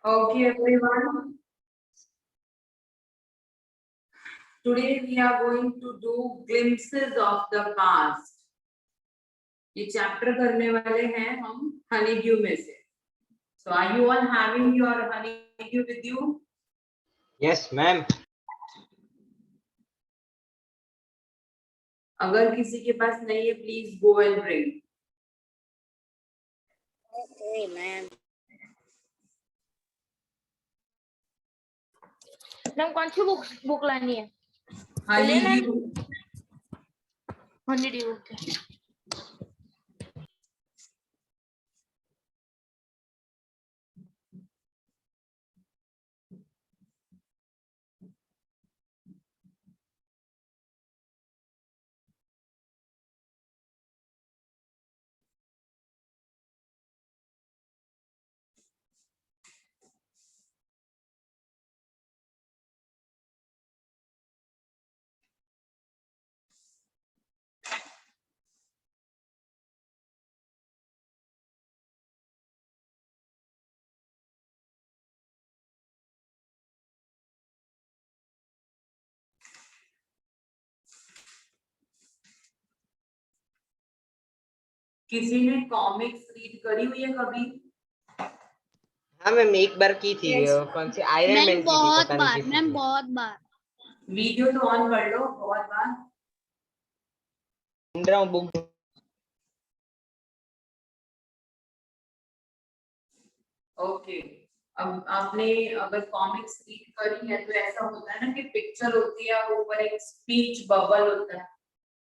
Okay, everyone. Today we are going to do glimpses of the past. ये chapter करने वाले हैं हम honeydew में से. So are you all having your honeydew with you? Yes, ma'am. अगर किसी के पास नहीं है, please go and bring. Okay, ma'am. Ma'am कौन सी बुक लानी है? Honeydew. हनीड्यू. ओके. किसी ने कॉमिक्स रीड करी हुई है कभी? हाँ मैम, एक बार की थी. Yes. कौन सी आयरन मैन की थी, पता नहीं किसी मैम की. बहुत बार. वीडियो तो ऑन कर लो, बहुत बार. ढूंढ रहा हूँ बुक. ओके. अब आपने अगर कॉमिक्स रीड करी है तो ऐसा होता है ना कि पिक्चर होती है और ऊपर एक स्पीच बबल होता है.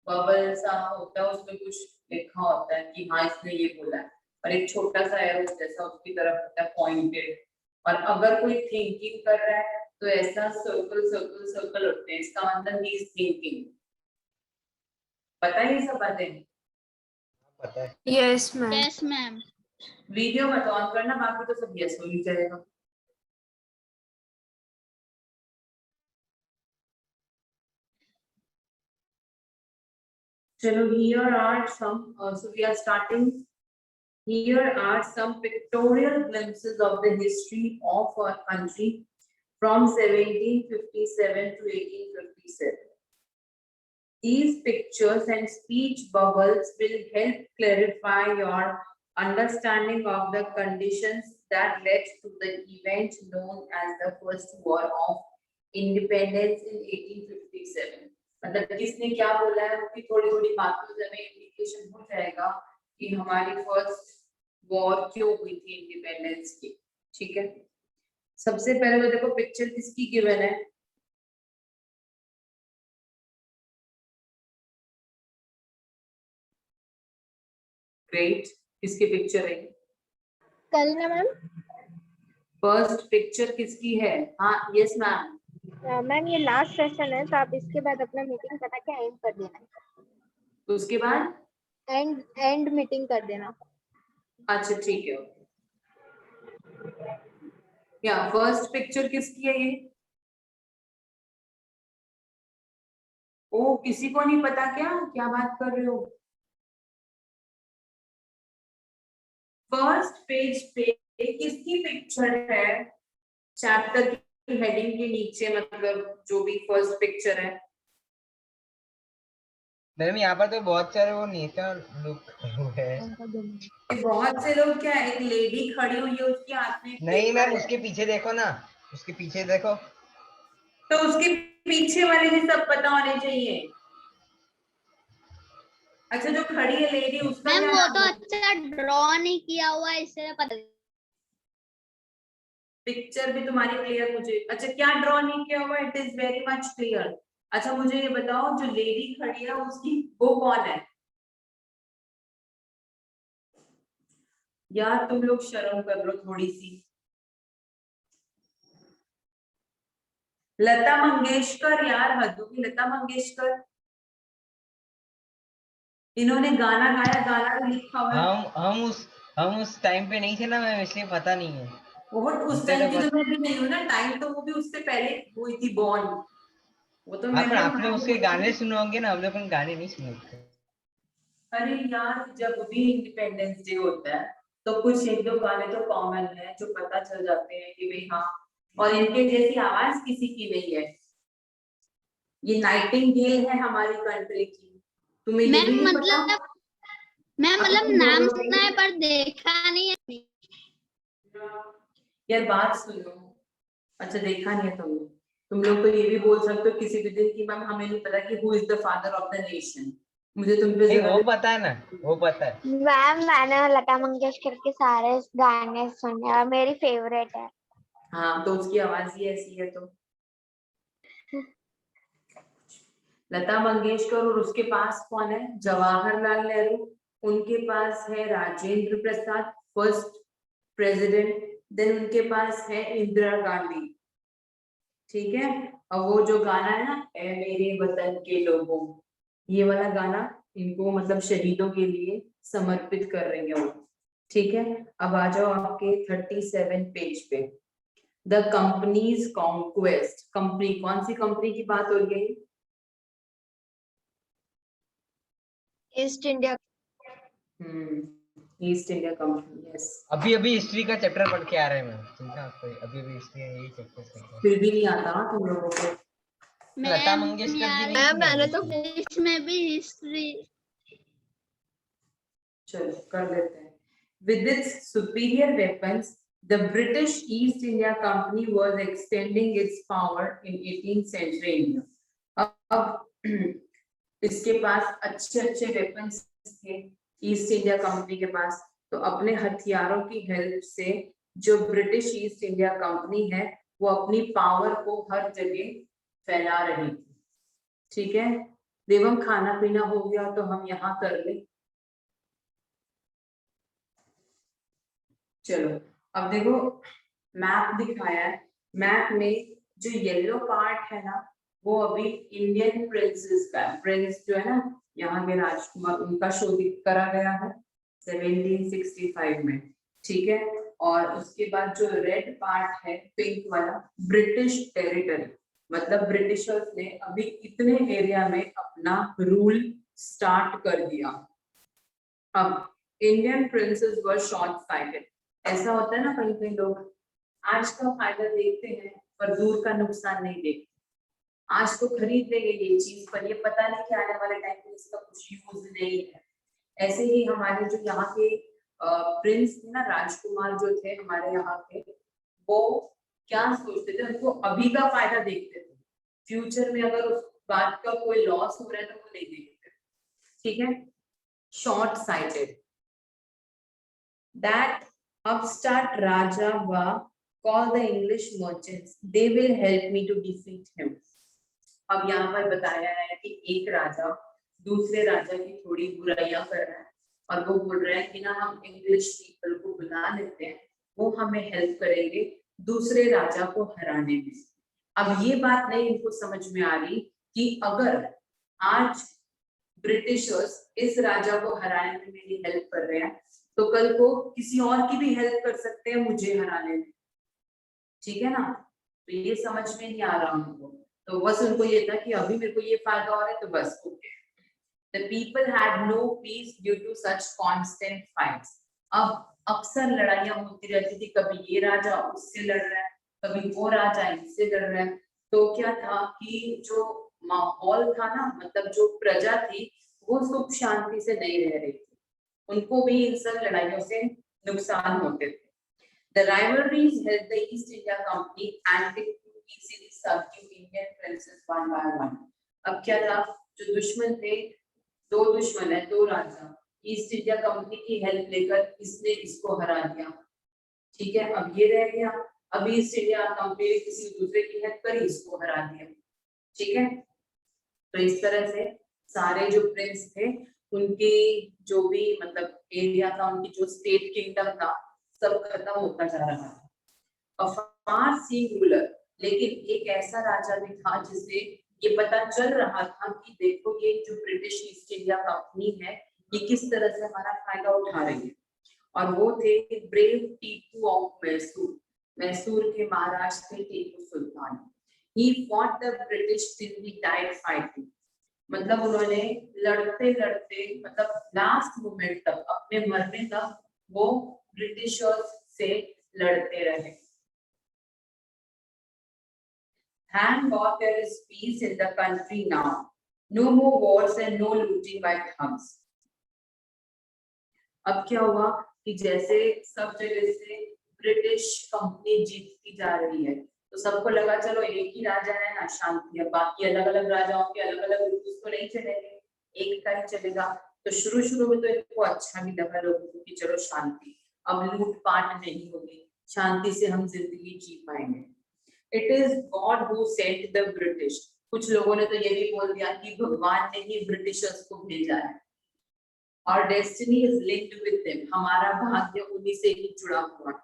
बबल सा होता है, उसमें कुछ लिखा होता है कि हाँ इसने ये बोला है, और एक छोटा सा एरो जैसा उसकी तरफ होता है पॉइंटेड. और अगर कोई थिंकिंग कर रहा है तो ऐसा सर्कल सर्कल सर्कल होते हैं, इसका मतलब ही इज थिंकिंग. पता है ये सब बातें? पता है. Yes ma'am. Yes ma'am. Video मत ऑन करना, बाकी तो सब यस हो ही जाएगा. चलो, here are some so we are starting. Here are some pictorial glimpses of the history of our country from 1757 to 1857. These pictures and speech bubbles will help clarify your understanding of the conditions that led to the event known as the First War of Independence in 1857. मतलब किसने क्या बोला है उसकी थोड़ी थोड़ी बातों से हमें इंडिकेशन हो जाएगा कि हमारी फर्स्ट वॉर क्यों हुई थी इंडिपेंडेंस की. ठीक है, सबसे पहले तो देखो पिक्चर किसकी गिवन है. ग्रेट. किसकी पिक्चर है? करीना मैम. फर्स्ट पिक्चर किसकी है? हाँ यस मैम. मैम ये लास्ट सेशन है तो आप इसके बाद अपना मीटिंग बता के एंड कर देना. उसके बाद एंड मीटिंग कर देना. अच्छा ठीक है. क्या फर्स्ट पिक्चर किसकी है ये? ओ, किसी को नहीं पता क्या? क्या बात कर रहे हो? फर्स्ट पेज पे किसकी पिक्चर है? चैप्टर की हेडिंग के नीचे, मतलब जो भी फर्स्ट पिक्चर है. मैम यहाँ पर तो बहुत सारे वो नेता लोग है. बहुत से लोग क्या, एक लेडी खड़ी हुई है, उसके हाथ में नहीं पेपर मैम, है. उसके पीछे देखो ना, उसके पीछे देखो. तो उसके पीछे वाले भी सब पता होने चाहिए. अच्छा, जो खड़ी है लेडी उसका मैम क्या वो नाम तो है? अच्छा ड्रॉ नहीं किया हुआ है इसलिए पता. पिक्चर भी तुम्हारी क्लियर मुझे. अच्छा, क्या ड्रॉ नहीं किया हुआ? It is very much clear. अच्छा मुझे ये बताओ, जो लेडी खड़ी है उसकी वो कौन है? यार तुम लोग शर्म कर लो थोड़ी सी. लता मंगेशकर. यार हद होगी. लता मंगेशकर, इन्होंने गाना गाया, गाना भी लिखा हुआ है. हम उस टाइम पे नहीं थे ना मैम, इसलिए पता नहीं है. बहुत उस होते टाइम तो की तो मैं भी नहीं हूँ ना. टाइम तो वो भी उससे पहले हुई थी बॉर्न. वो तो हाँ, पर मैंने आपने वहां उसके गाने पे. सुने होंगे ना, हम लोग गाने नहीं सुने थे. अरे यार, जब भी इंडिपेंडेंस डे होता है तो कुछ एक दो गाने तो कॉमन है जो पता चल जाते हैं कि भाई हाँ, और इनके जैसी आवाज किसी की नहीं है। ये नाइटिंगेल है हमारी कंट्री की, तुम्हें ये भी नहीं पता? मैम अब मतलब तुम नाम बोलोगे सुना है पर देखा नहीं है। यार बात सुनो, अच्छा देखा नहीं है तुमने? तुम लोग तो ये भी बोल सकते हो किसी भी दिन की मैम हमें नहीं पता कि who is the father of the nation. मुझे तुम पे नहीं जरा वो भी पता है ना, वो पता है। मैम मैंने लता मंगेशकर के सारे गाने सुने और मेरी फेवरेट है। हाँ तो उसकी आवाज ही ऐसी है तो लता मंगेशकर, और उसके पास कौन है? जवाहरलाल नेहरू, उनके पास है Rajendra Prasad first president, then उनके पास है इंदिरा गांधी। ठीक है, और वो जो गाना है ना, ए मेरे वतन के लोगों, ये वाला गाना इनको मतलब शहीदों के लिए समर्पित कर रही है वो। ठीक है, अब आ जाओ आपके 37 पेज पे। द कंपनीज कॉन्क्वेस्ट, कंपनी कौन सी कंपनी की बात हो रही है? East India. East India company, yes. अभी अभी हिस्ट्री का चैप्टर पढ़ के आ रहे हैं मैम, चिंता मत करिए, अभी अभी हिस्ट्री यही चैप्टर पढ़ के। फिर भी नहीं आता हाँ तुम लोगों को? लता मैम मंगेशकर जी यार नहीं थी मैंने तो इसमें भी हिस्ट्री। चलो कर लेते हैं। With its superior weapons, the British East India Company was extending its power in 18th century India. अब इसके पास अच्छे अच्छे वेपन्स थे ईस्ट इंडिया कंपनी के पास, तो अपने हथियारों की हेल्प से जो ब्रिटिश ईस्ट इंडिया कंपनी है वो अपनी पावर को हर जगह फैला रही थी। ठीक है, देवम खाना पीना हो गया तो हम यहाँ कर ले। चलो अब देखो, मैप दिखाया है, मैप में जो येलो पार्ट है ना वो अभी इंडियन प्रिंसेस का, प्रिंस जो है ना यहाँ के राजकुमार, उनका शो करा गया है 1765 में। ठीक है, और उसके बाद जो रेड पार्ट है पिंक वाला, ब्रिटिश टेरिटरी, मतलब ब्रिटिशर्स ने अभी इतने एरिया में अपना रूल स्टार्ट कर दिया। अब इंडियन प्रिंसेस वर शॉर्ट साइटेड, ऐसा होता है ना कहीं कहीं लोग आज का फायदा देखते हैं पर दूर का नुकसान नहीं देखते। आज तो खरीद लेंगे ये चीज पर ये पता नहीं कि आने वाले टाइम में इसका कुछ यूज नहीं है। ऐसे ही हमारे जो यहाँ के प्रिंस थे ना, राजकुमार जो थे हमारे यहाँ के, वो क्या सोचते थे, उनको अभी का फायदा देखते थे, फ्यूचर में अगर उस बात का कोई लॉस हो रहा है तो वो नहीं देखते। ठीक है, short sighted. That upstart Raja va call the English merchants. They will help me to defeat him. अब यहाँ पर बताया है कि एक राजा दूसरे राजा की थोड़ी बुराइयां कर रहा है और वो बोल रहा है कि ना हम इंग्लिश पीपल को बुला लेते हैं, वो हमें हेल्प करेंगे दूसरे राजा को हराने में। अब ये बात नहीं इनको समझ में आ रही कि अगर आज ब्रिटिशर्स इस राजा को हराने में मेरी हेल्प कर रहे हैं तो कल को किसी और की भी हेल्प कर सकते हैं मुझे हराने में। ठीक है ना, तो ये समझ में नहीं आ रहा उनको, तो बस उनको ये था कि अभी मेरे को ये फायदा हो रहा है तो बस okay. The people had no peace due to such constant fights. अब अक्सर लड़ाइयां होती रहती थी, कभी ये राजा उससे लड़ रहा है, कभी वो राजा इससे लड़ रहा है। तो क्या था कि जो माहौल था ना, मतलब जो प्रजा थी वो सुख शांति से नहीं रह रही थी, उनको भी इन सब लड़ाइयों से नुकसान होते थे। The rivalries helped the East India Company and they could easily subdue Indian princes one by one. अब क्या था, जो दुश्मन थे, दो दुश्मन है, दो राजा, ईस्ट इंडिया कंपनी की हेल्प लेकर इसने इसको हरा दिया। ठीक है, अब ये रह गया, अब ईस्ट इंडिया कंपनी ने किसी दूसरे की हेल्प करी, इसको हरा दिया। ठीक है, तो इस तरह से सारे जो प्रिंस थे उनकी जो भी मतलब एरिया था, उनकी जो स्टेट किंगडम था, सब खत्म होता जा रहा था। फार सीइंग रूलर, लेकिन एक ऐसा राजा भी था जिसे ये पता चल रहा था कि देखो ये जो ब्रिटिश ईस्ट इंडिया कंपनी है ये किस तरह से हमारा फायदा उठा रही है, और वो थे ब्रेव टीपू ऑफ मैसूर। मैसूर के महाराज थे Tipu Sultan. He fought the British till he died fighting. मतलब उन्होंने लड़ते लड़ते मतलब लास्ट मोमेंट तक, अपने मरने तक वो ब्रिटिशर्स से लड़ते रहे। Thank God there is peace in the country now. No more wars and no looting by thugs. अब क्या हुआ कि जैसे सब जगह से ब्रिटिश कंपनी जीतती जा रही है, तो सबको लगा चलो एक ही राजा है ना, शांति है, बाकी अलग अलग राजाओं के अलग अलग रूल तो नहीं चलेंगे, एक का ही चलेगा। तो शुरू में तो इनको अच्छा भी लगा लोगों को कि चलो शांति, अब लूटपाट नहीं होगी, शांति से हम जिंदगी जी पाएंगे। It is God who sent the British. कुछ लोगों ने तो ये भी बोल दिया कि भगवान ने ही ब्रिटिशर्स को भेजा है। Our destiny is linked with them. हमारा भाग्य उन्हीं से ही जुड़ा हुआ है।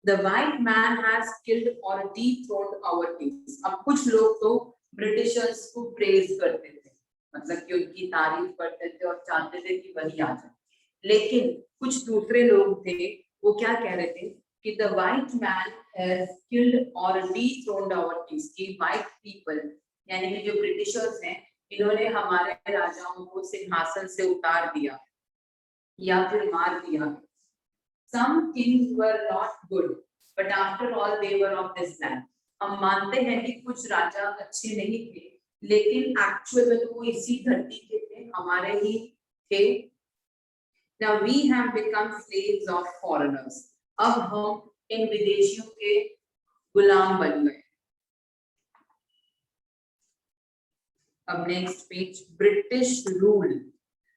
The white man has killed or dethroned our kings. अब कुछ लोग तो ब्रिटिशर्स को प्रेज करते थे, मतलब कि उनकी तारीफ करते थे और चाहते थे कि वही आ जाए। लेकिन कुछ दूसरे लोग थे, वो क्या कह रहे थे कि the white man has killed or dethroned our kings. कि white people यानी कि जो ब्रिटिशर्स हैं, इन्होंने हमारे राजाओं को सिंहासन से उतार दिया या फिर मार दिया। Some kings were not good, but after all they were of this land. हम मानते हैं कि कुछ राजा अच्छे नहीं थे, लेकिन एक्चुअल में तो वो इसी धरती के थे, हमारे ही थे। Now we have become slaves of foreigners. अब हम इन विदेशियों के गुलाम बन गए। अब next page, British rule.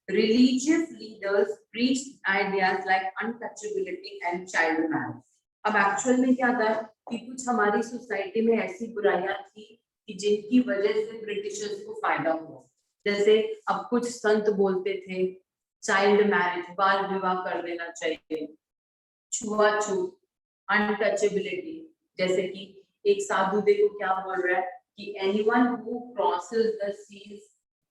Religious leaders preached ideas like untouchability and child marriage. अब एक्चुअल में क्या था कि कुछ हमारी सोसाइटी में ऐसी बुराइयां थी कि जिनकी वजह से ब्रिटिशर्स को फायदा हुआ। जैसे अब कुछ संत बोलते थे चाइल्ड मैरिज, बाल विवाह कर देना चाहिए, छुआछूत, अनटचेबिलिटी, जैसे कि एक साधु देखो क्या बोल रहा है कि anyone who crosses the seas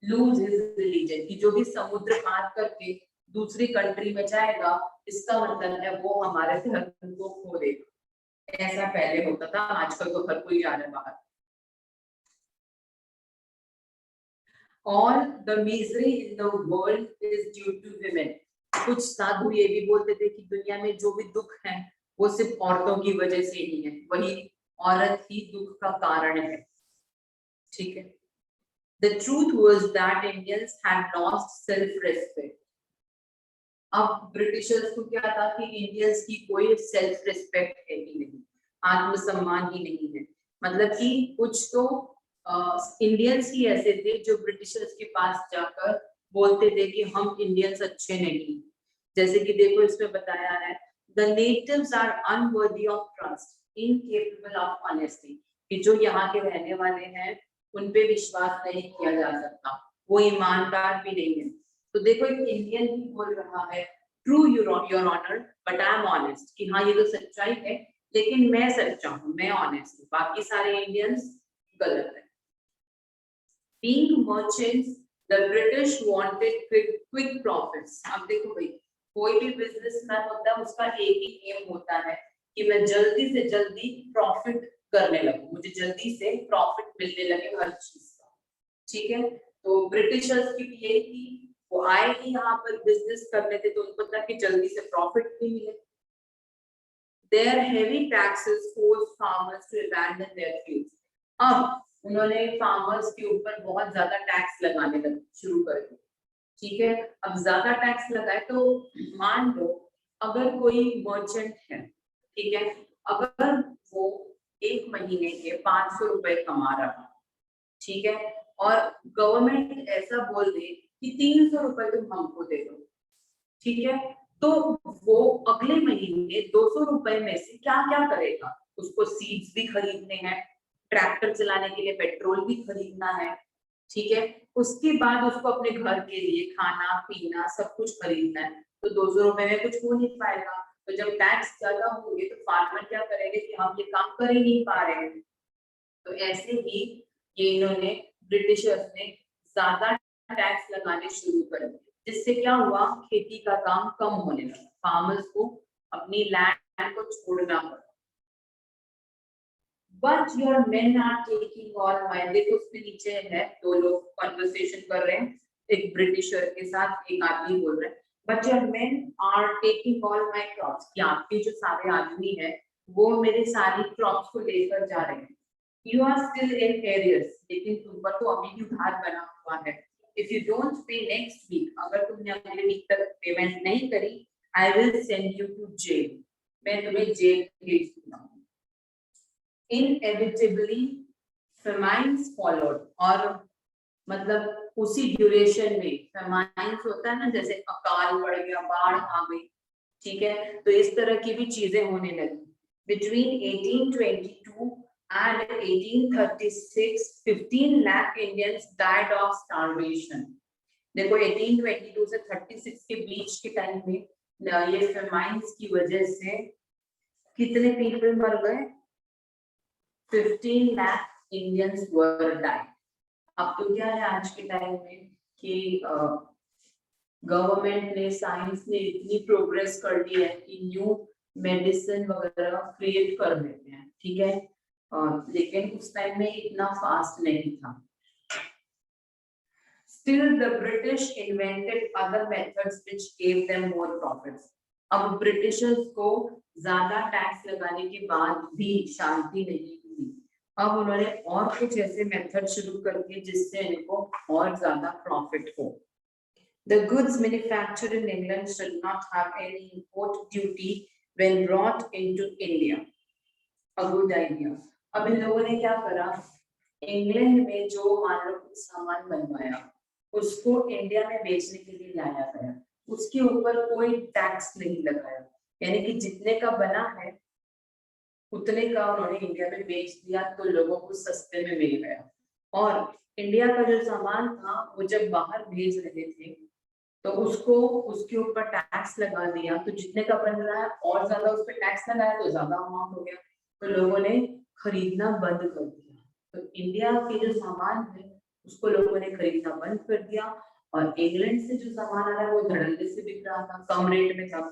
lose his religion, कि जो भी समुद्र पार करके दूसरी कंट्री में जाएगा, इसका मतलब है वो हमारे धर्म को खो देगा। ऐसा पहले होता था, आजकल तो हर कोई जा रहा है बाहर। All the misery in the world is due to women. कुछ साधु ये भी बोलते थे कि दुनिया में जो भी दुख है वो सिर्फ औरतों की वजह से ही है, वही औरत ही दुख का कारण है। ठीक है। The truth was that Indians had lost self-respect. अब ब्रिटिशर्स को क्या था कि इंडियंस की कोई सेल्फ रिस्पेक्ट है ही नहीं, आत्मसम्मान ही नहीं है। मतलब कि कुछ तो इंडियंस ही ऐसे थे जो ब्रिटिशर्स के पास जाकर बोलते थे कि हम इंडियंस अच्छे नहीं। जैसे कि देखो इसमें बताया है, the natives are unworthy of trust, incapable of honesty, कि जो यहाँ के रहने वाले हैं उन पे विश्वास नहीं किया जा सकता, वो ईमानदार भी नहीं है। तो देखो एक इंडियन ही बोल रहा है true your honour but I am honest, कि हाँ ये तो सच्चाई है लेकिन मैं सच्चा हूँ, मैं ऑनेस्ट हूँ, बाकी सारे इंडियंस गलत है। Being merchants, the British wanted quick profits. अब देखो भाई कोई भी बिजनेसमैन होता है उसका एक ही एम होता है कि मैं जल्दी से जल्दी प्रॉफिट करने लगूं, मुझे जल्दी से प्रॉफिट मिलने लगे हर चीज का। ठीक है, तो ब्रिटिशर्स की भी यही थी, वो आए ही यहाँ पर बिजनेस करने थे तो उनको था कि जल्दी से प्रॉफिट भी मिले। Their heavy taxes forced farmers to abandon their fields. अब उन्होंने फार्मर्स के ऊपर बहुत ज्यादा टैक्स लगाने लगे शुरू कर दिया। ठीक है, अब ज्यादा टैक्स लगाए तो मान लो अगर कोई मर्चेंट है, ठीक है, अगर वो एक महीने के 500 रुपए कमा रहा, ठीक है, और गवर्नमेंट ऐसा बोल दे कि 300 रुपए तुम हमको दे दो, ठीक है, तो वो अगले महीने 200 रुपए में से क्या क्या करेगा? उसको सीड्स भी खरीदने हैं, ट्रैक्टर चलाने के लिए पेट्रोल भी खरीदना है, ठीक है, उसके बाद उसको अपने घर के लिए खाना पीना सब कुछ खरीदना है, तो 200 रुपए में कुछ हो नहीं पाएगा। तो जब टैक्स ज्यादा होंगे तो फार्मर क्या करेंगे कि हम ये काम कर ही नहीं पा रहे हैं। तो ऐसे ही ये इन्होंने ब्रिटिशर्स ने ज्यादा टैक्स लगाने शुरू कर दिए, जिससे क्या हुआ, खेती का काम कम होने लगा, फार्मर्स को अपनी लैंड को छोड़ना पड़ा। But your men are taking all my, देखो उसके नीचे है दो लोग कन्वर्सेशन कर रहे हैं, एक ब्रिटिशर के साथ एक आदमी बोल रहा है But your men are taking all my crops. कि आपके जो सारे आदमी हैं वो मेरे सारी क्रॉप्स को लेकर जा रहे हैं. You are still in arrears. लेकिन तुम पर तो अभी भी उधार बना हुआ है. If you don't pay next week, अगर तुमने अगले वीक तक पेमेंट नहीं करी, I will send you to jail. मैं तुम्हें जेल भेज दूंगा. Inevitably, famines followed. और मतलब उसी ड्यूरेशन में फेमाइन्स होता है ना, जैसे अकाल पड़ गया, बाढ़ आ गई, ठीक है, तो इस तरह की भी चीजें होने लगी. Between 1822 and 1836, 15 lakh Indians died of starvation. देखो 1822 से 36 के बीच के टाइम में ये फेमाइन्स की वजह से कितने पीपल मर गए? 15 lakh Indians were died. अब तो क्या है आज के टाइम में कि गवर्नमेंट ने, साइंस ने इतनी प्रोग्रेस कर दी है कि न्यू मेडिसिन वगैरह क्रिएट कर देते हैं, ठीक है, लेकिन उस टाइम में इतना फास्ट नहीं था. Still the British invented other methods which gave them more profits. अब ब्रिटिशर्स को ज्यादा टैक्स लगाने के बाद भी शांति नहीं हुई. अब उन्होंने और कुछ ऐसे मेथड शुरू कर दिए जिससे इनको और ज्यादा प्रॉफिट हो. The goods manufactured in England should not have any import duty when brought into India. A good idea. अब इन लोगों ने क्या करा, इंग्लैंड में जो मान लो कुछ सामान बनवाया उसको इंडिया में बेचने के लिए लाया गया, उसके ऊपर कोई टैक्स नहीं लगाया, यानी कि जितने का बना है उतने का उन्होंने इंडिया में बेच दिया तो लोगों को सस्ते में मिल गया. और इंडिया का जो सामान था वो जब बाहर भेज रहे थे तो उसको उसके ऊपर टैक्स लगा दिया, तो जितने का बन रहा है और ज्यादा उस पर टैक्स लगाया तो ज्यादा अमाउंट हो गया, तो लोगों ने खरीदना बंद कर दिया. तो इंडिया के जो सामान है उसको लोगों ने खरीदना बंद कर दिया और इंग्लैंड से जो सामान आ रहा है वो धड़ल्ले से बिक रहा था, कम रेट में था.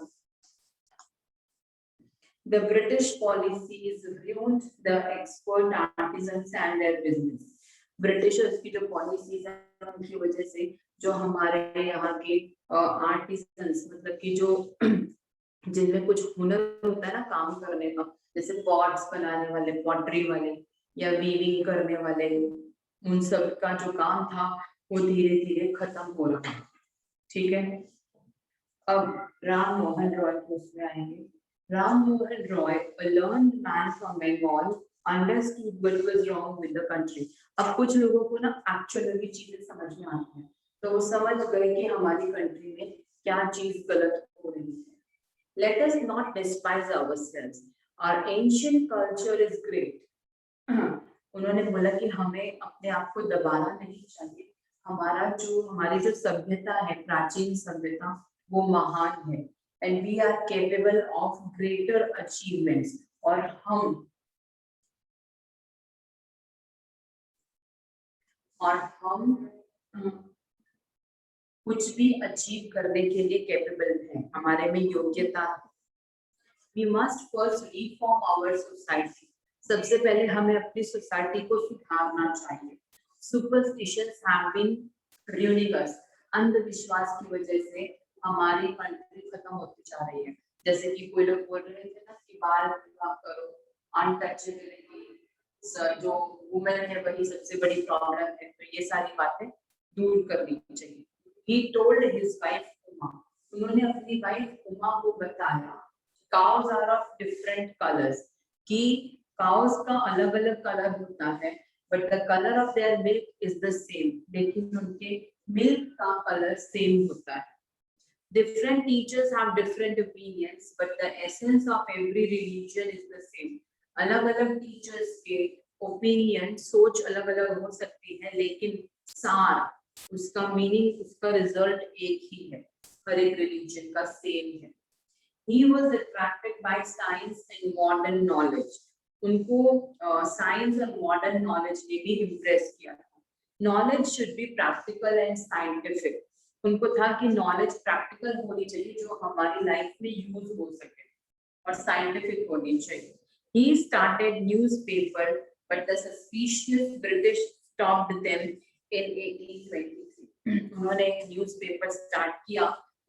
The British policies ruined the export artisans and their business. Britishers की जो पॉलिसीज है उनकी वजह से जो हमारे यहाँ के आर्टिसंस, मतलब कि जो जिनमें कुछ हुनर होता है ना काम करने का, जैसे पॉट्स बनाने वाले, पॉटरी वाले या वीविंग करने वाले, उन सब का जो काम था वो धीरे धीरे खत्म हो रहा है, ठीक है. अब राम मोहन रॉय उसमें आएंगे. Ram Mohan Roy, a learned man from Bengal, understood what was wrong with the country. अब कुछ लोगों को ना एक्चुअली की चीजें समझ में आती हैं, तो वो समझ गए कि हमारी कंट्री में क्या चीज गलत हो रही है. Let us not despise ourselves. Our ancient culture is great. उन्होंने बोला कि हमें अपने आप को दबाना नहीं चाहिए. हमारी जो सभ्यता है, प्राचीन सभ्यता, वो महान है. And we are capable of greater achievements. और हम कुछ भी अचीव करने के लिए कैपेबल हैं, हमारे में योग्यता है. We must first reform our society. सबसे पहले हमें अपनी सोसाइटी को सुधारना चाहिए. Superstitions have been ruining us. अंधविश्वास की वजह से हमारी कंट्री खत्म होती जा रही है. जैसे कि कोई लोग बोल रहे थे ना कि बाल विवाह करो, अनटचेबिलिटी, जो वुमेन है वही सबसे बड़ी प्रॉब्लम है, तो ये सारी बातें दूर करनी चाहिए. He told his wife Uma. उन्होंने अपनी वाइफ उमा को बताया cows are of different colors, कि cows का अलग अलग कलर होता है, but the color of their milk is the same. लेकिन उनके मिल्क का कलर सेम होता है. Different teachers have different opinions, but the essence of every religion is the same. अलग अलग टीचर्स के ओपिनियन, सोच अलग अलग हो सकती है, लेकिन सार, उसका मीनिंग, उसका रिजल्ट एक ही है, हर एक रिलीजन का सेम है. He was attracted by science and modern knowledge. उनको साइंस और मॉडर्न नॉलेज ने भी इम्प्रेस किया था. Knowledge should be practical and scientific. उनको था कि नॉलेज प्रैक्टिकल होनी चाहिए, जो हमारी लाइफ में यूज हो सके, और साइंटिफिक होनी चाहिए. He started newspaper, but the suspicious British stopped them in 1823. उन्होंने एक न्यूज़पेपर स्टार्ट किया,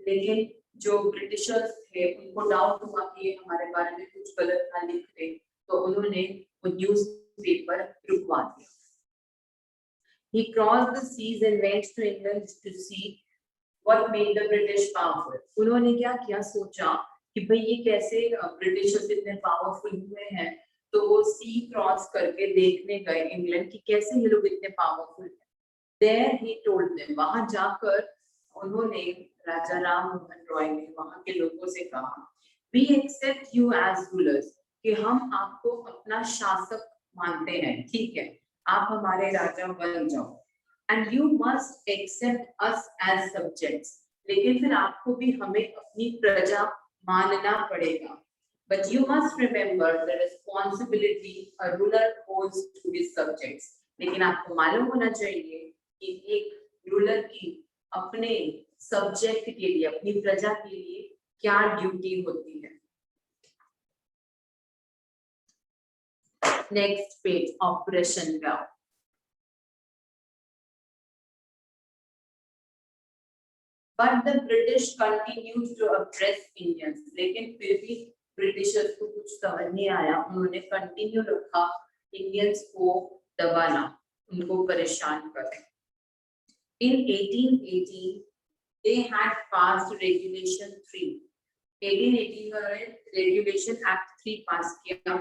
लेकिन जो ब्रिटिशर्स थे उनको डाउट हुआ कि ये हमारे बारे में कुछ गलत ना लिख रहे, तो उन्होंने वो न्यूज़पेपर रुकवा दिया। He crossed the seas and went to England to see what made the British powerful. उन्होंने क्या किया, सोचा कि भाई ये कैसे ब्रिटिशर्स इतने पावरफुल हुए हैं, तो वो सी क्रॉस करके देखने गए इंग्लैंड कि कैसे ये लोग इतने पावरफुल हैं। There he told them, वहां जाकर उन्होंने राजा राम मोहन रॉय ने वहां के लोगों से कहा, We accept you as rulers, कि हम आपको अपना शासक मानते हैं, ठीक है, आप हमारे राजा बन जाओ, and you must accept us as subjects, लेकिन फिर आपको भी हमें अपनी प्रजा मानना पड़ेगा। But you must remember the responsibility a ruler owes to his subjects, लेकिन आपको मालूम होना चाहिए कि एक रूलर की अपने सब्जेक्ट के लिए, अपनी प्रजा के लिए क्या ड्यूटी होती है। नेक्स्ट पेज, ऑपरेशन गांव। But the British continued to oppress Indians, लेकिन फिर भी ब्रिटिशर्स को कुछ समझ नहीं आया, उन्होंने कंटिन्यू रखा इंडियंस को दबाना, उनको परेशान करें। In 1818, they had passed Regulation 3. 1818 में उन्होंने Regulation Act 3 पास किया।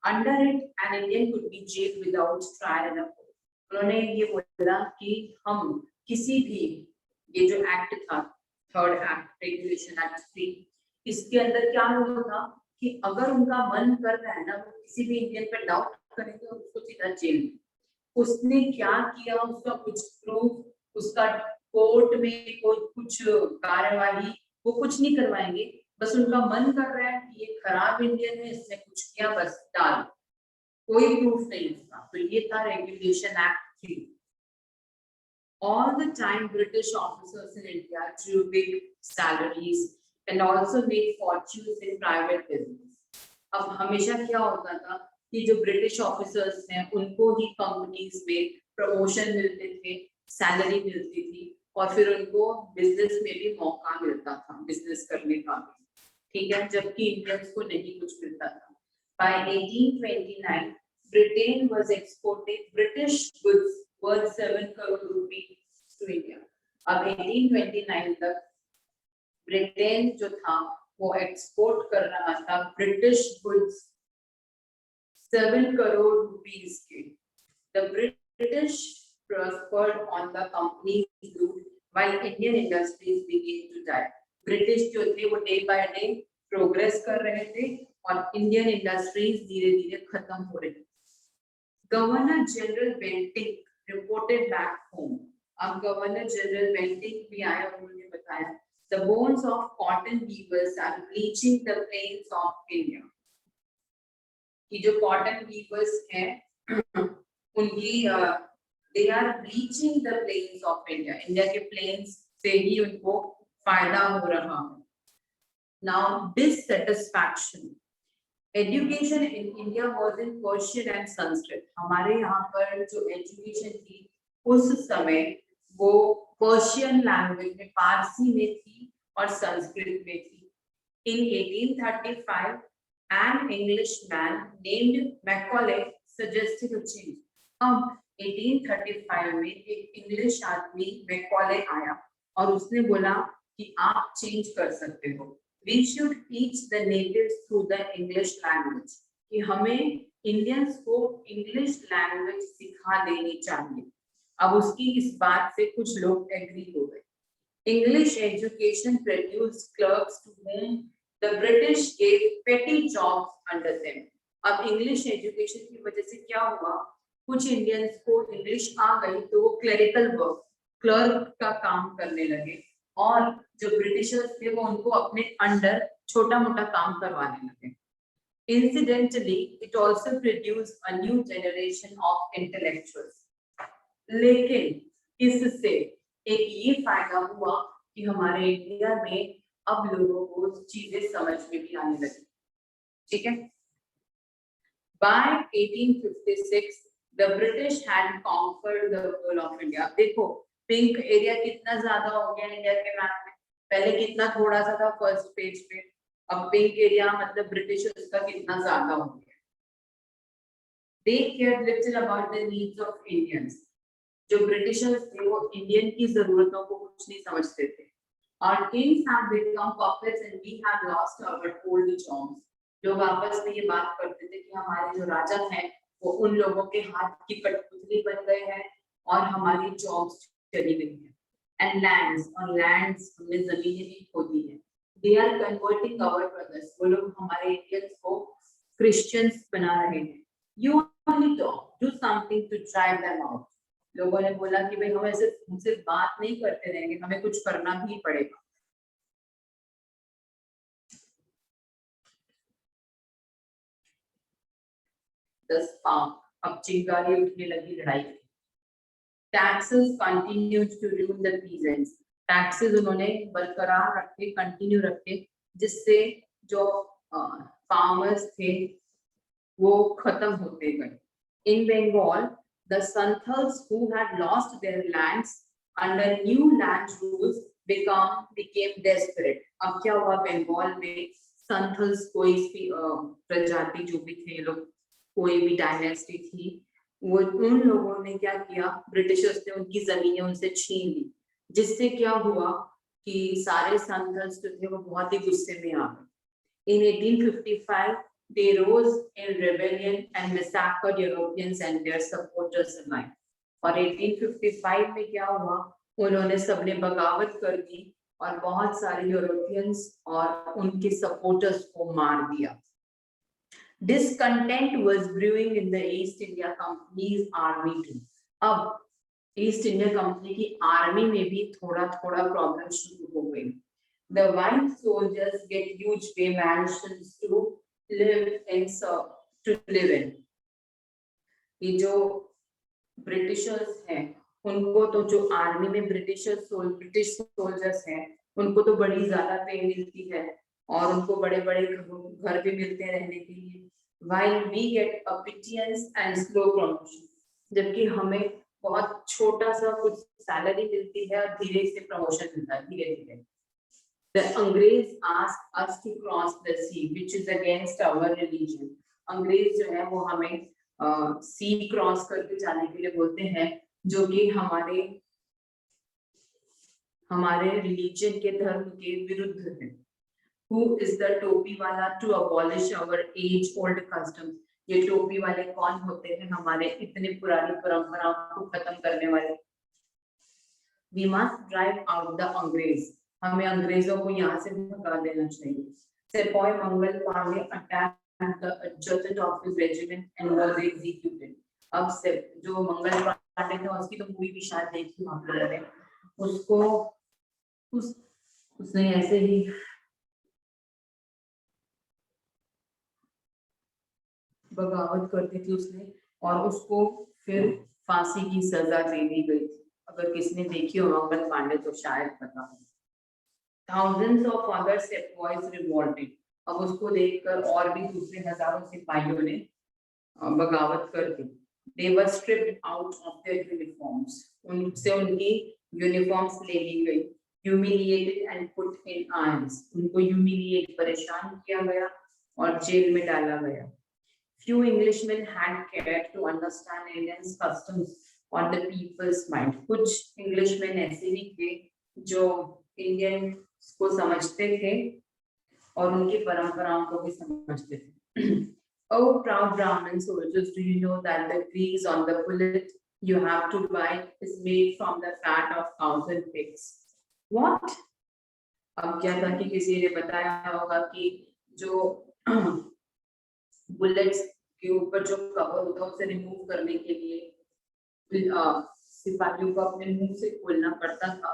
Under it, an Indian could be jailed without trial in a court. उन्होंने ये बोला कि हम किसी भी, ये जो एक्ट था, थर्ड एक्ट, रेगुलेशन एक्ट 3, इसके अंदर क्या हुआ था कि अगर उनका मन कर रहा है ना, वो किसी भी इंडियन पे डाउट करेंगे और उसको सीधा जेल में। उसने क्या किया, उसका कुछ प्रूफ, उसका कोर्ट में कोई कुछ कार्यवाही वो कुछ नहीं करवाएंगे, बस उनका मन कर रहा है कि ये खराब इंडियन है, इसने कुछ किया, बस डाल, कोई प्रूफ नहीं उसका। तो ये था regulation act 3। All the time British officers in India drew big salaries and also made fortunes in private business. अब हमेशा क्या होता था कि जो ब्रिटिश ऑफिसर्स हैं उनको ही कंपनीज में प्रमोशन मिलते थे, सैलरी मिलती थी, और फिर उनको बिजनेस में भी मौका मिलता था बिजनेस करने का भी, ठीक है, जबकि इंडियंस को नहीं कुछ मिलता था। By 1829, Britain was exporting British goods worth 7 crore rupees to India. अब 1829 तक ब्रिटेन जो था वो एक्सपोर्ट कर रहा था ब्रिटिश गुड्स 7 करोड़ रुपीस के। The British prospered on the company's loot while Indian industries began to die. British जो थे वो डे बाय डे प्रोग्रेस कर रहे थे और इंडियन इंडस्ट्रीज धीरे धीरे खत्म हो रही थी। Governor general Bentinck reported back home. अब गवर्नर जनरल बेंटिंक भी आए और उन्होंने बताया, the bones of cotton weavers are bleaching the plains of India. कि जो कॉटन वीवर्स हैं उनकी they are bleaching the plains of India. India के प्लेन्स से ही उनको फायदा हो रहा है। Now dissatisfaction. Education in India was in Persian and Sanskrit. हमारे यहाँ पर जो एजुकेशन थी उस समय वो पर्शियन लैंग्वेज में, पारसी में थी और संस्कृत में थी। In 1835, an Englishman named Macaulay suggested a change. अब 1835 में एक इंग्लिश आदमी मैकॉले आया और उसने बोला कि आप चेंज कर सकते हो। We should teach the natives through the English language. कि हमें इंडियंस को इंग्लिश लैंग्वेज सिखा देनी चाहिए। अब उसकी इस बात से कुछ लोग एग्री हो गए। English education produced clerks to whom the British gave petty jobs under them. अब इंग्लिश एजुकेशन की वजह से क्या हुआ, कुछ इंडियंस को इंग्लिश आ गई तो वो क्लरिकल वर्क, क्लर्क का काम करने लगे, और जो ब्रिटिशर्स थे वो उनको अपने अंडर छोटा मोटा काम करवाने लगे। Incidentally, it also produced a new generation of intellectuals. लेकिन इससे एक ये फायदा हुआ कि हमारे इंडिया में अब लोगों को चीजें समझ में भी आने लगी, ठीक है। By 1856, the British had conquered the whole of India. देखो पिंक एरिया कितना ज्यादा हो गया इंडिया के मैप में, पहले कितना थोड़ा सा था फर्स्ट पेज पे, अब पिंक एरिया मतलब ब्रिटिशर्स का कितना ज्यादा हो गया। They cared little about the needs of Indians. जो ब्रिटिशर्स थे वो इंडियन की जरूरतों को कुछ नहीं समझते थे। Our kings have become puppets and we have lost our old jobs. लोग आपस में ये बात करते थे कि हमारे जो राजा हैं वो उन लोगों के हाथ की कठपुतली बन गए हैं और हमारी जॉब्स चली गई हैं। And lands, और lands हमने जमीनें भी खो दी हैं। They are converting our brothers. वो लोग हमारे इंडियंस को क्रिश्चियंस बना रहे हैं। You only talk, do something to drive them out. लोगों ने बोला कि भाई हम ऐसे उनसे बात नहीं करते रहेंगे, हमें कुछ करना भी पड़ेगा। अब चिंगारी उठने लगी लड़ाई की। Taxes continued to ruin the peasants. Taxes उन्होंने बरकरार रखे, कंटिन्यू रखे, जिससे जो फार्मर्स थे वो खत्म होते गए। In Bengal, the Santals who had lost their lands under new land rules became desperate. अब क्या हुआ बंगाल में, संथल्स कोई भी प्रजाति जो भी थे लोग, कोई भी डायनेस्टी थी, वो उन लोगों ने क्या किया, ब्रिटिशर्स ने उनकी जमीनें उनसे छीन ली, जिससे क्या हुआ कि सारे संथल्स जो थे वो बहुत ही गुस्से में आ गए। In 1855, they rose in rebellion and massacred Europeans and their supporters alike. और 1855 में क्या हुआ, उन्होंने सबने बगावत कर दी और बहुत सारे यूरोपियंस और उनके सपोर्टर्स को मार दिया। Discontent was brewing in the East India Company's army too. अब ईस्ट इंडिया कंपनी की आर्मी में भी थोड़ा थोड़ा प्रॉब्लम शुरू हो गई। The white soldiers get huge pay mansions to live in. ये जो ब्रिटिशर्स हैं उनको तो जो आर्मी में ब्रिटिश सोल्जर्स हैं उनको तो बड़ी ज्यादा पे मिलती है और उनको बड़े बड़े घर भी मिलते हैं रहने के लिए। While we get a pittance and slow promotion, जबकि हमें बहुत छोटा सा कुछ सैलरी मिलती है और धीरे से प्रमोशन मिलता है, धीरे धीरे। The Angrez asked us to cross the sea, which is against our religion. अंग्रेज जो है वो हमें सी क्रॉस करके जाने के लिए बोलते हैं, जो कि हमारे रिलीजन के धर्म के विरुद्ध है। Who is the टोपी वाला to abolish our age-old customs? ये टोपी वाले कौन होते हैं, हमारे इतने पुरानी परंपराओं को खत्म करने वाले। We must drive out the अंग्रेज, हमें अंग्रेजों को यहाँ से भगा देना चाहिए। सेपॉय Mangal Pandey attacked the adjutant of his regiment and was executed. अब से जो मंगल पांडे था उसकी तो मूवी भी शायद देखी आप लोगों ने, उसने ऐसे ही बगावत कर दी थी उसने और उसको फिर फांसी की सजा दे दी गई थी। अगर किसने देखी हो मंगल पांडे तो शायद पता हो। Thousands of other sepoys revolted. अब उसको देखकर और भी दूसरे हजारों सिपाहियों ने बगावत कर दी। They were stripped out of their uniforms. उनसे उनकी यूनिफॉर्म्स ले ली गई। Humiliated and put in irons. उनको humiliate परेशान किया गया और जेल में डाला गया। Few Englishmen had cared to understand Indians' customs or the people's mind. कुछ Englishmen ऐसे ही थे जो इंडियन को समझते थे और उनकी परंपराओं को भी समझते थे। Oh, proud Brahmin soldiers, do you know that the grease on the bullet you have to buy is made from the fat of cows and pigs? What? अब क्या था कि किसी ने बताया होगा कि जो बुलेट्स के ऊपर जो कवर होता है उसे रिमूव करने के लिए सिपाहियों को अपने मुंह से खोलना पड़ता था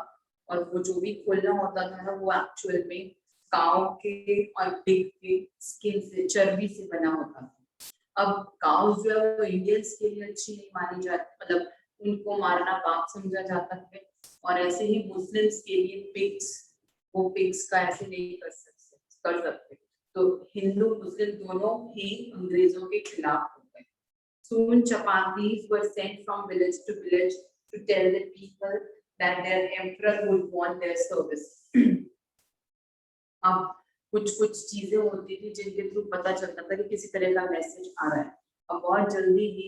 और वो जो भी खोलना होता था ना वो एक्चुअल में काऊ के और पिग के स्किन से, चर्बी से बना होता था। अब काऊ जो है वो इंडियंस के लिए अच्छी नहीं मानी जाती, मतलब उनको मारना पाप समझा जाता है और ऐसे ही मुस्लिम्स के लिए पिग्स, वो पिग्स का ऐसे नहीं कर सकते। तो हिंदू मुस्लिम दोनों ही अंग्रेजों के खिलाफ हो गए। Soon chapatis were sent from village to village to tell the people that their emperor would want their service. अब कुछ कुछ चीजें होती थी जिनके थ्रू पता चलता था कि किसी तरह का मैसेज आ रहा है। अब बहुत जल्दी ही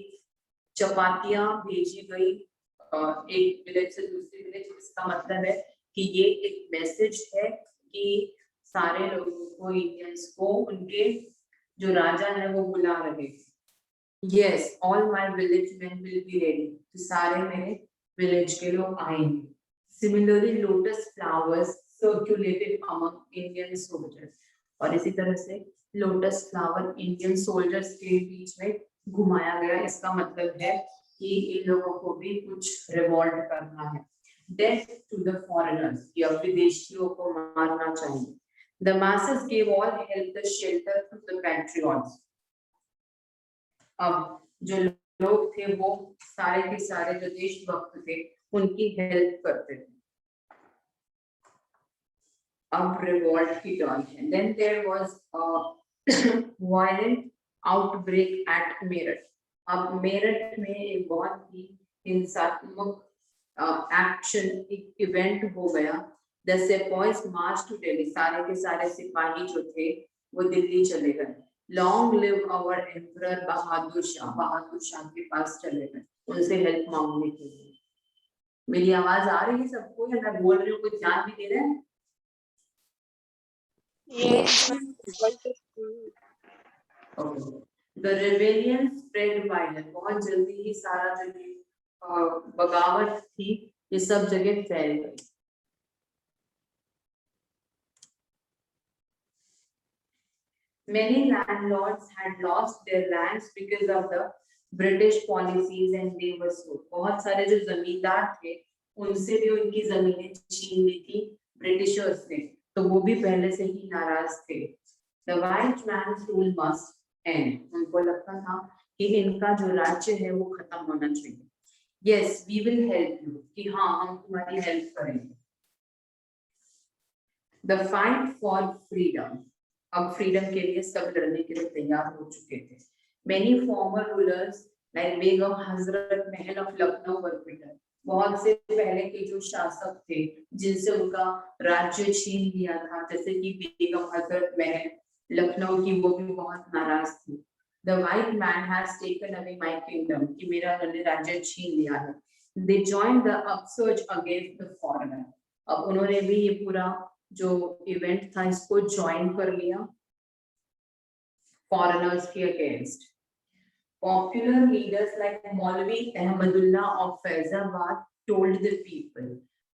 चपातियां भेजी गई एक विलेज से दूसरी विलेज। इसका मतलब है कि ये एक मैसेज है कि सारे लोगों को, इंडियंस को, उनके जो राजा है वो बुला रहे। Yes, all my village man will be ready. तो सारे मेरे विलेज के लोग आएंगे। Similarly lotus flowers circulated among Indian soldiers. और इसी तरह से लोटस फ्लावर इंडियन सोल्जर्स के बीच में घुमाया गया। इसका मतलब है कि इन लोगों को भी कुछ रिवॉल्ट करना है। डेथ टू द फॉरेनर्स, या विदेशियों को मारना चाहिए। The masses gave all help the shelter to the patriots. अब जो लोग थे वो सारे के सारे जो देशभक्त थे उनकी हेल्प करते थे। अब रिवॉल्ट की टर्न है। Then there was a violent outbreak at Meerut. अब मेरठ में एक बहुत ही हिंसात्मक एक्शन, एक इवेंट हो गया। The sepoys marched to Delhi। सारे के सारे सिपाही जो थे वो दिल्ली चले गए। Long live our emperor Bahadur Shah. Bahadur Shah के पास चले गए उनसे हेल्प मांगने के लिए। मेरी आवाज आ रही है सबको, या मैं बोल रही हूँ कुछ ध्यान भी दे रहे हैं? Okay. The rebellion spread violence। बहुत जल्दी ही सारा जो बगावत थी ये सब जगह फैल गई। Many landlords had lost their lands because of the British policies and they were sold। बहुत सारे जो जमींदार थे उनसे भी उनकी जमीनें छीन ली थी ब्रिटिशर्स ने, तो वो भी पहले से ही नाराज थे। The white man's rule must end। उनको लगता था कि इनका जो राज्य है वो खत्म होना चाहिए। Yes, we will help you। कि हाँ हम तुम्हारी हेल्प करेंगे। The fight for freedom। अब फ्रीडम के लिए सब लड़ने के लिए तैयार हो चुके थे। Many former rulers like Begum Hazrat Mahal of Lucknow were beaten। बहुत से पहले के जो शासक थे जिनसे उनका राज्य छीन लिया था, जैसे कि बेगम हजरत महल लखनऊ की, वो भी बहुत नाराज थी। The white man has taken away my kingdom। कि मेरा उन्होंने राज्य छीन लिया है। They joined the upsurge against the foreigner। अब उन्होंने भी ये पूरा जो इवेंट था इसको ज्वाइन कर लिया फॉरेनर्स के अगेंस्ट। पॉपुलर लीडर्स लाइक मौलवी Ahmadullah of Faizabad told the people.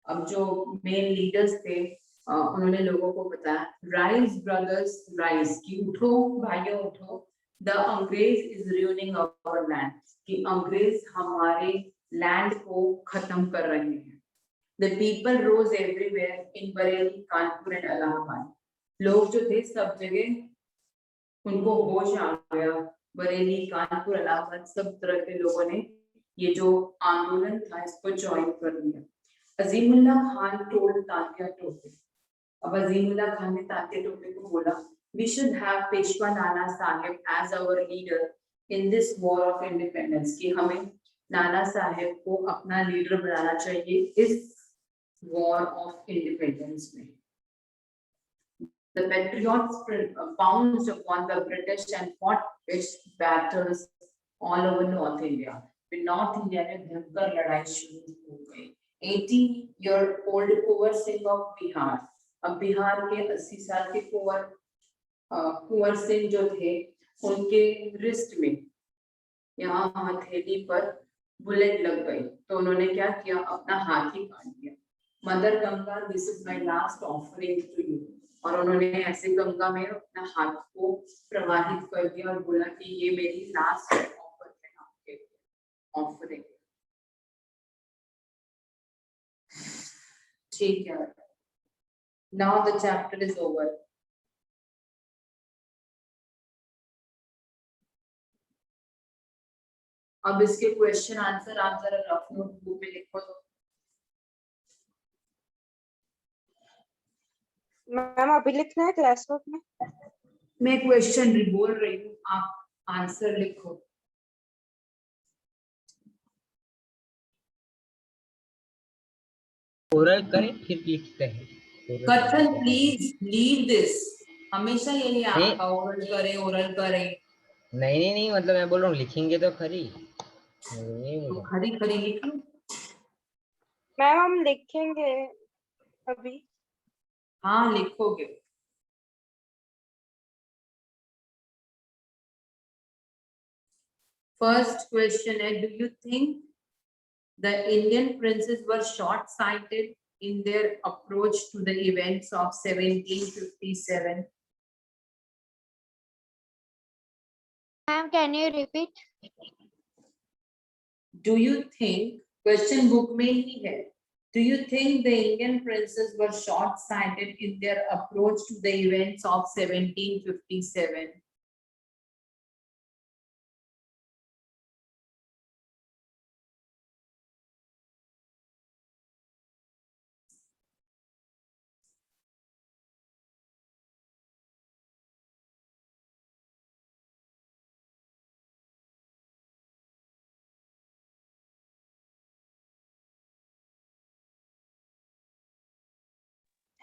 अब जो मेन लीडर्स थे उन्होंने लोगों को बताया, राइज ब्रदर्स राइज, कि उठो भाइयों उठो। द अंग्रेज इज रूइनिंग आवर लैंड। कि अंग्रेज हमारे लैंड को खत्म कर रहे हैं। The people rose everywhere in Bareilly, Kanpur and Allahabad। लोग जो थे सब जगह उनको होश आ गया। बरेली, कानपुर, इलाहाबाद सब तरह के लोगों ने ये जो आंदोलन था इसको ज्वाइन कर लिया। अजीमुल्ला खान टोल्ड तात्या टोपे। अब अजीमुल्ला खान ने तात्या टोपे को बोला, we should have Peshwa Nana Saheb as our leader in this war of independence। कि हमें नाना साहेब को अपना लीडर बनाना चाहिए इस war of independence में। The patriots pounced upon the British and fought its battles all over North India। फिर North India में भयंकर लड़ाई शुरू हो गई। 80-year-old Kunwar Singh of Bihar. अब बिहार के 80 साल के कुंवर सिंह जो थे उनके रिस्ट में यहाँ हथेली पर बुलेट लग गई, तो उन्होंने क्या किया, अपना हाथ ही काट दिया। Mother Ganga, this is my last offering to you. और उन्होंने ऐसे गंगा में अपना हाथ को प्रवाहित कर दिया और बोला कि ये मेरी लास्ट ऑफर है आपके ऑफरिंग। ठीक है, now the chapter is over. अब इसके क्वेश्चन आंसर आप जरा रफ नोटबुक में लिखो। तो मैम अभी लिखना है क्लासवर्क में? मैं क्वेश्चन बोल रही हूँ, आप आंसर लिखो। ओरल करें फिर लिखते हैं। कथन प्लीज लीव दिस, हमेशा यही नहीं। आपका ओरल करे ओरल करे। नहीं मतलब मैं बोल रहा हूँ लिखेंगे तो खरी। नहीं तो बोला। खरी खरी लिख लो। मैम हम लिखेंगे अभी। हाँ लिखोगे। फर्स्ट क्वेश्चन है, do you think the Indian princes were short-sighted in their approach to the events of 1757? Ma'am can you repeat? Do you think, question book में ही है, do you think the Indian princes were short-sighted in their approach to the events of 1757?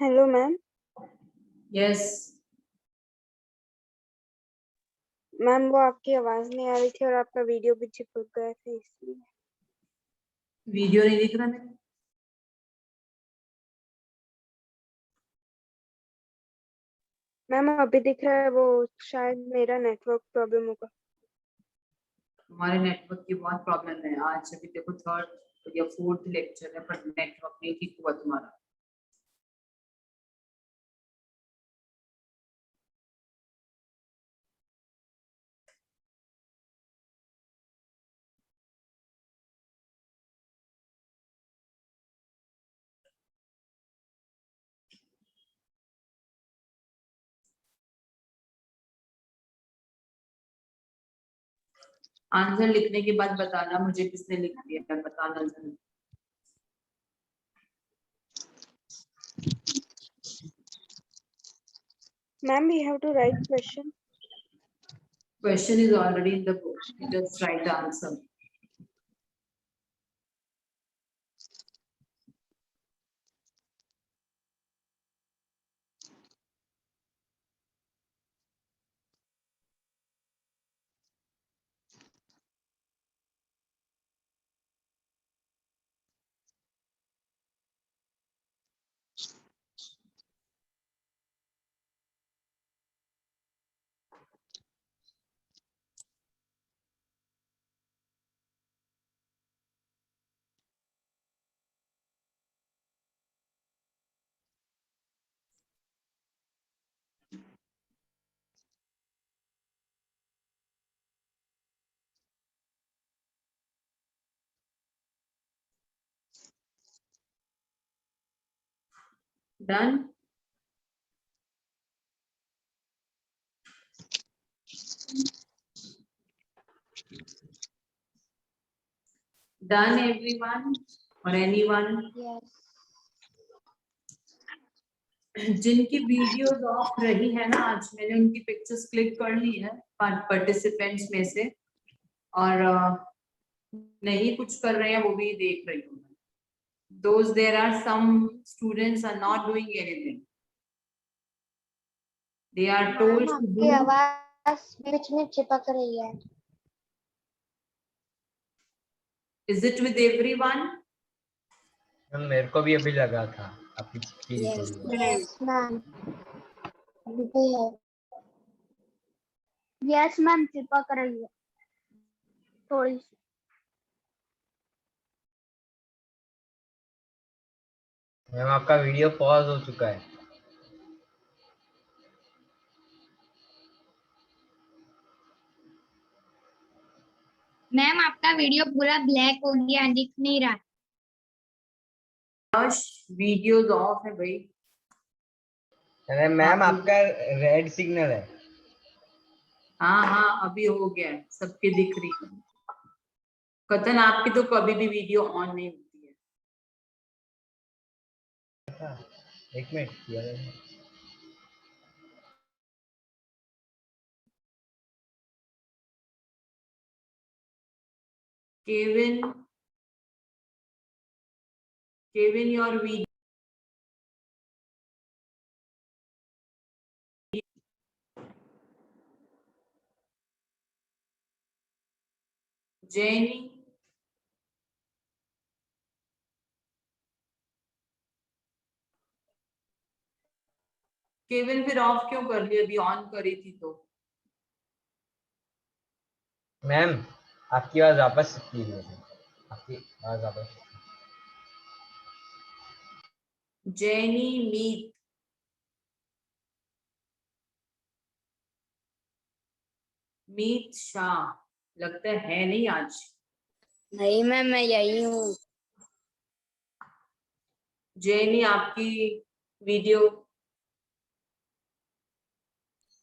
Hello ma'am. Yes. Ma'am वो आपकी आवाज नहीं आ रही थी और आपका वीडियो भी चिपक गया था इसलिए। वीडियो नहीं दिख रहा मेरा? मैम अभी दिख रहा है, वो शायद मेरा नेटवर्क प्रॉब्लम होगा। हमारे नेटवर्क की बहुत प्रॉब्लम है आज। अभी देखो थर्ड या फोर्थ लेक्चर है पर नेटवर्क नहीं ठीक हुआ तुम्हारा। आंसर लिखने के बाद बताना मुझे किसने लिख दिया है, बताना जरूर। Ma'am we have to write question. Question is already in the book. You just write the answer. Done. Done everyone or anyone? Yes. जिनकी वीडियोस ऑफ रही है ना, आज मैंने उनकी पिक्चर्स क्लिक कर ली है पार्टिसिपेंट्स में से, और नहीं कुछ कर रहे हैं वो भी देख रही हूँ। Those there are some students are not doing anything. They are told to आपकी do. आवाज बीच में चिपक रही है। Is it with everyone? मेरे को भी अभी लगा था आपकी चिट्ठी थोड़ी। Yes ma'am. अभी है। यस मैम चिपक रही है थोड़ी सी। मैम आपका वीडियो पॉज हो चुका है। मैम आपका वीडियो पूरा ब्लैक हो गया, दिख नहीं रहा। वीडियोस ऑफ है भाई। अरे मैम आपका रेड सिग्नल है। हाँ हाँ अभी हो गया, सबके दिख रही है। कथन आपकी तो कभी भी वीडियो ऑन नहीं होती है। एक मिनट किया मैंने। Kevin, your video जैनी, केवल फिर ऑफ क्यों कर ली, अभी ऑन करी थी तो? मैम आपकी आवाज वापस कीजिए, आपकी आवाज वापस। जैनी मीत, मीत शाह, लगता है नहीं आज। नहीं मैम, मैं यही हूँ। जैनी आपकी वीडियो,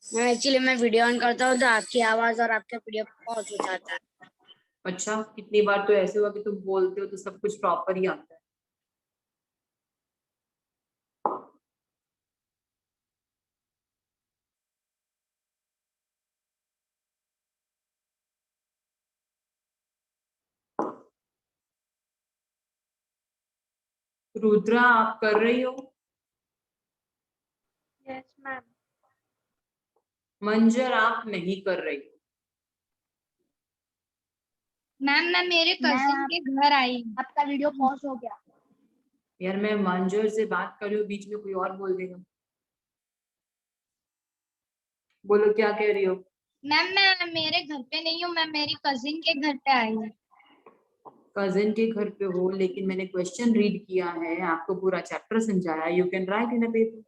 मैं एक्चुअली मैं वीडियो ऑन करता हूँ तो आपकी आवाज और आपका वीडियो पहुंच हो जाता है। अच्छा कितनी बार तो ऐसे हुआ कि तुम बोलते हो तो सब कुछ प्रॉपर ही आता है। रुद्रा आप कर रही हो? Yes ma'am. मंजर आप नहीं कर रही हो? मैम मैं मेरे कजिन के घर आई हूँ। आपका वीडियो पॉज हो गया। यार मैं मंजर से बात कर रही हूँ, बीच में कोई और बोल देगा। बोलो क्या कह रही हो? मैम मैं मेरे घर पे नहीं हूँ, मैं मेरी कजिन के घर पे आई हूँ। कजिन के घर पे हो, लेकिन मैंने क्वेश्चन रीड किया है, आपको पूरा चैप्टर समझाया, you can write in a paper.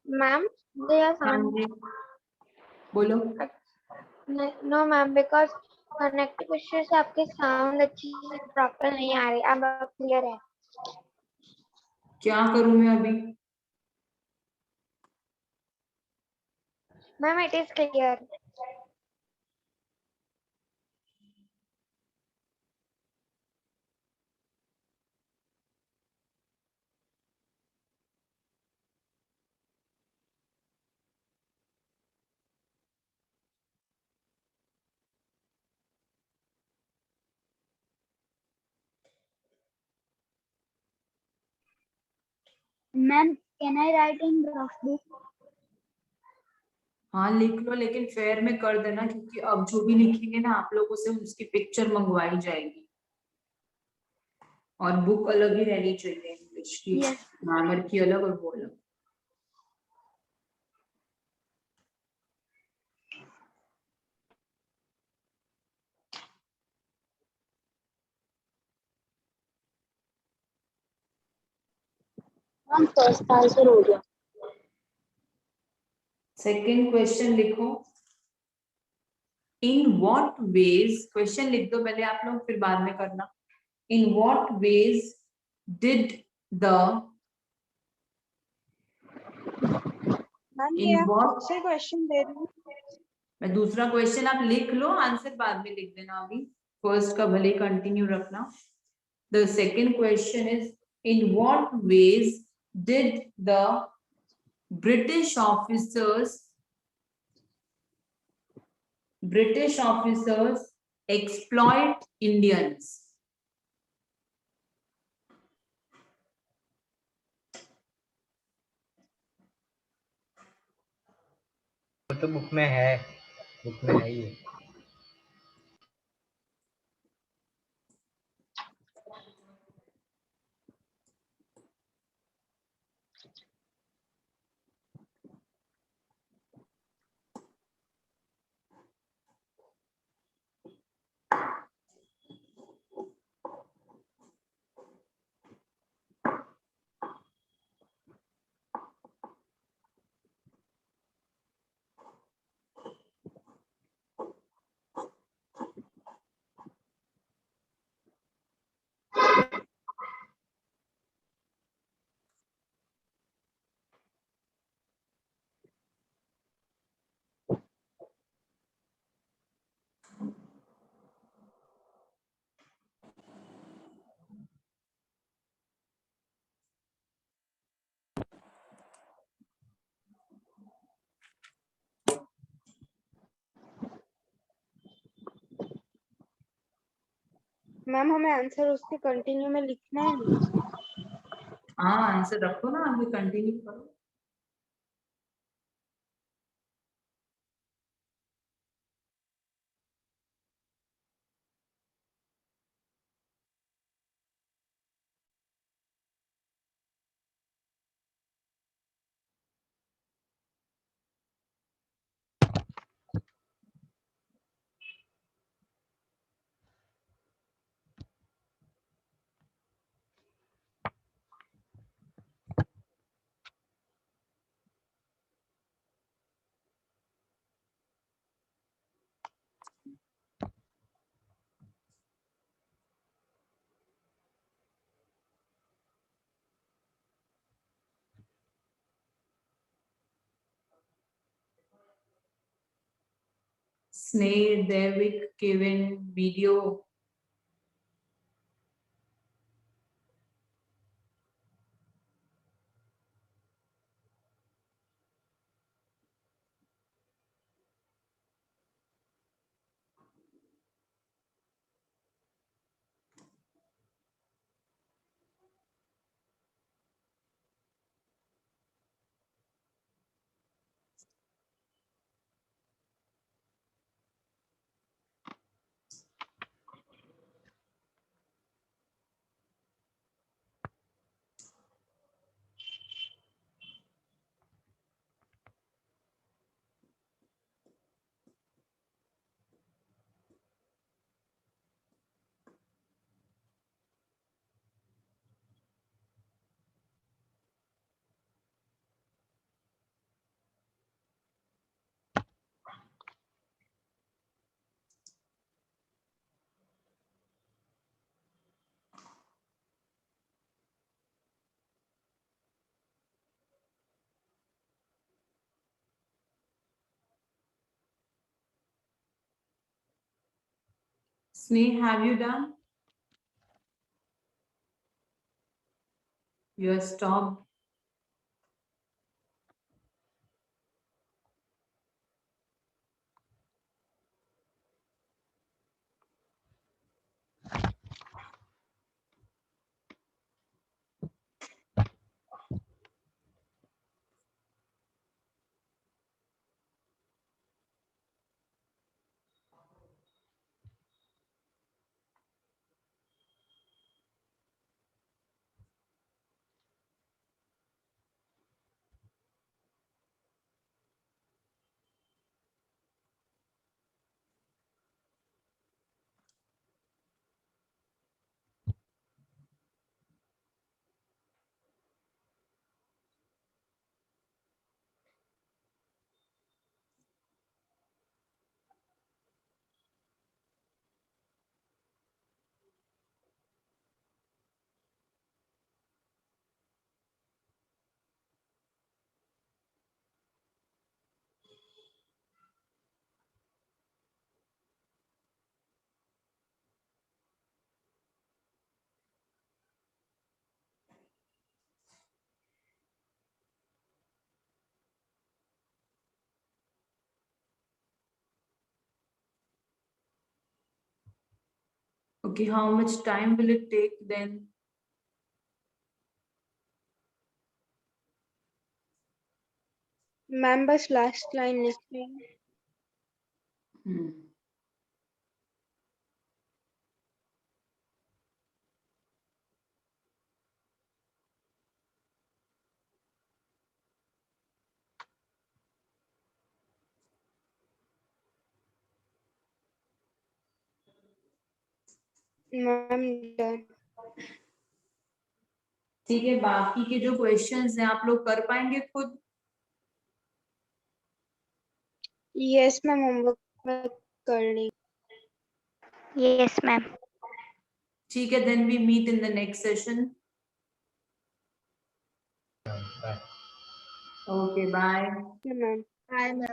Ma'am they are हाँ sound. जी बोलो। No ma'am, because connective issue से आपके साउंड अच्छी से प्रॉपर नहीं आ रही। अब क्लियर है क्या करूं मैं अभी? Ma'am, it is clear. Ma'am can I right in rough book? हाँ लिख लो, लेकिन फेयर में कर देना, क्योंकि अब जो भी लिखेंगे ना आप लोगों से उसकी पिक्चर मंगवाई जाएगी, और बुक अलग ही रहनी चाहिए, इंग्लिश की Yes. ग्रामर की अलग और वो अलग। मैम फर्स्ट आंसर हो गया। सेकंड क्वेश्चन लिखो। इन व्हाट वेज, क्वेश्चन लिख दो पहले आप लोग, फिर बाद में करना। In what ways did the, ma'am ये इन आप व्हाट, कौन से क्वेश्चन दे रही हूँ? मैं दूसरा क्वेश्चन आप लिख लो, आंसर बाद में लिख देना, अभी फर्स्ट का भले कंटिन्यू रखना। The second question is, in what ways did the British officers exploit Indians? वो तो बुक में है, बुक में है ये। मैम हमें आंसर उसके कंटिन्यू में लिखना है ना? हाँ आंसर रखो ना, आगे कंटिन्यू करो। Sneh, Devik, Kevin, video. Sneh, have you done? You are stopped. Okay, how much time will it take then? Ma'am बस लास्ट लाइन लिख रही हूँ। Hmm. Ma'am done। ठीक है, बाकी के जो क्वेश्चंस हैं आप लोग कर पाएंगे खुद? यस मैम होमवर्क कर ली। Yes, ma'am. ठीक है, then we meet in the next session. Bye. Okay, bye. Ma'am And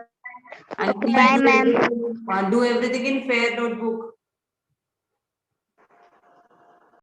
Okay, bye, ma'am. do everything in fair notebook.